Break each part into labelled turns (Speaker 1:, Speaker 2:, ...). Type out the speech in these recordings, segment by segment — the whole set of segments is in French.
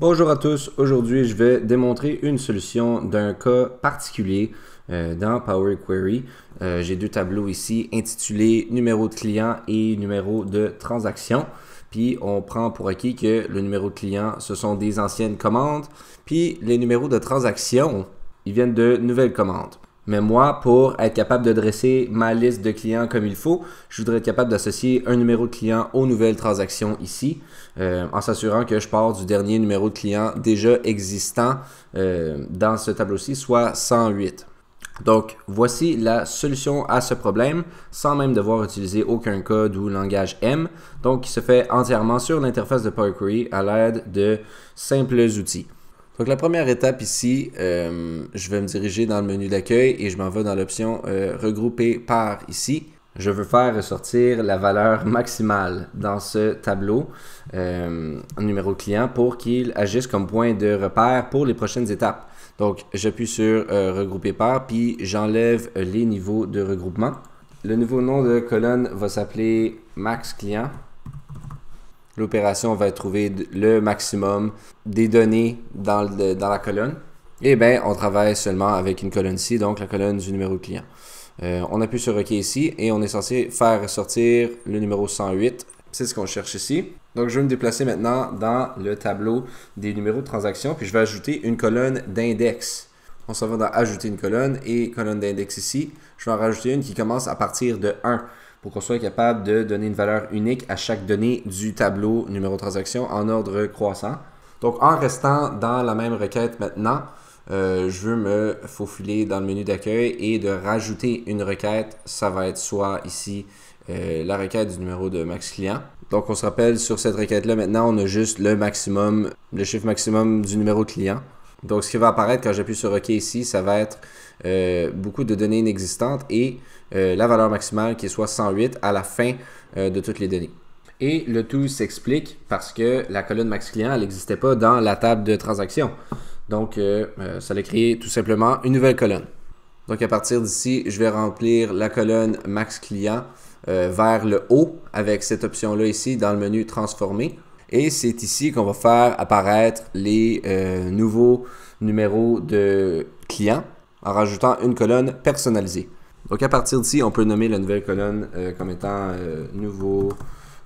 Speaker 1: Bonjour à tous, aujourd'hui je vais démontrer une solution d'un cas particulier dans Power Query. J'ai deux tableaux ici intitulés numéro de client et numéro de transaction. Puis on prend pour acquis que le numéro de client, ce sont des anciennes commandes. Puis les numéros de transaction, ils viennent de nouvelles commandes. Mais moi, pour être capable de dresser ma liste de clients comme il faut, je voudrais être capable d'associer un numéro de client aux nouvelles transactions ici, en s'assurant que je pars du dernier numéro de client déjà existant dans ce tableau-ci, soit 108. Donc, voici la solution à ce problème, sans même devoir utiliser aucun code ou langage M, donc qui se fait entièrement sur l'interface de Power Query à l'aide de simples outils. Donc la première étape ici, je vais me diriger dans le menu d'accueil et je m'en vais dans l'option regrouper par ici. Je veux faire ressortir la valeur maximale dans ce tableau numéro de client pour qu'il agisse comme point de repère pour les prochaines étapes. Donc j'appuie sur regrouper par puis j'enlève les niveaux de regroupement. Le nouveau nom de colonne va s'appeler max client. L'opération va trouver le maximum des données dans la colonne. Et bien, on travaille seulement avec une colonne ici, donc la colonne du numéro de client. On appuie sur OK ici et on est censé faire ressortir le numéro 108. C'est ce qu'on cherche ici. Donc, je vais me déplacer maintenant dans le tableau des numéros de transaction, puis je vais ajouter une colonne d'index. On s'en va dans Ajouter une colonne et colonne d'index ici. Je vais en rajouter une qui commence à partir de 1. Pour qu'on soit capable de donner une valeur unique à chaque donnée du tableau numéro de transaction en ordre croissant. Donc, en restant dans la même requête maintenant, je veux me faufiler dans le menu d'accueil et de rajouter une requête. Ça va être soit ici la requête du numéro de max client. Donc, on se rappelle, sur cette requête-là, maintenant, on a juste le maximum, le chiffre maximum du numéro de client. Donc, ce qui va apparaître quand j'appuie sur OK ici, ça va être beaucoup de données inexistantes et la valeur maximale qui est soit 108 à la fin de toutes les données. Et le tout s'explique parce que la colonne max client, elle n'existait pas dans la table de transaction. Donc, ça a créé tout simplement une nouvelle colonne. Donc, à partir d'ici, je vais remplir la colonne max client vers le haut avec cette option-là ici dans le menu transformer. Et c'est ici qu'on va faire apparaître les nouveaux numéros de clients en rajoutant une colonne personnalisée. Donc à partir d'ici, on peut nommer la nouvelle colonne comme étant nouveau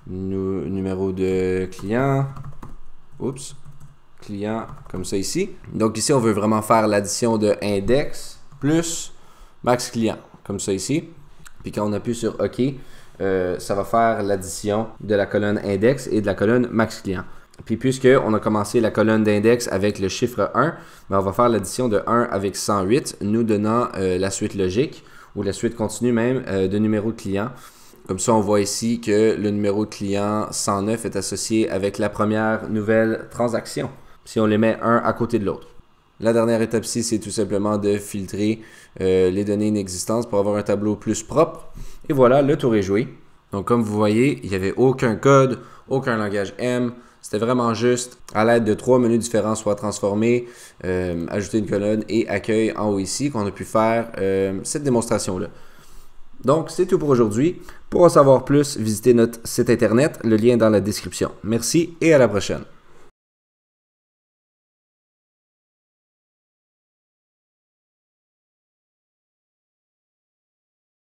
Speaker 1: numéro de client. Oups, client comme ça ici. Donc ici, on veut vraiment faire l'addition de index plus max client comme ça ici. Puis quand on appuie sur OK, ça va faire l'addition de la colonne index et de la colonne max client. Puis puisqu'on a commencé la colonne d'index avec le chiffre 1, ben on va faire l'addition de 1 avec 108, nous donnant la suite logique ou la suite continue même de numéro de client. Comme ça, on voit ici que le numéro de client 109 est associé avec la première nouvelle transaction, si on les met un à côté de l'autre. La dernière étape ici, c'est tout simplement de filtrer les données inexistantes pour avoir un tableau plus propre. Et voilà, le tour est joué. Donc comme vous voyez, il n'y avait aucun code, aucun langage M. C'était vraiment juste à l'aide de 3 menus différents, soit transformer, ajouter une colonne et accueil en haut ici, qu'on a pu faire cette démonstration-là. Donc c'est tout pour aujourd'hui. Pour en savoir plus, visitez notre site internet, le lien est dans la description. Merci et à la prochaine.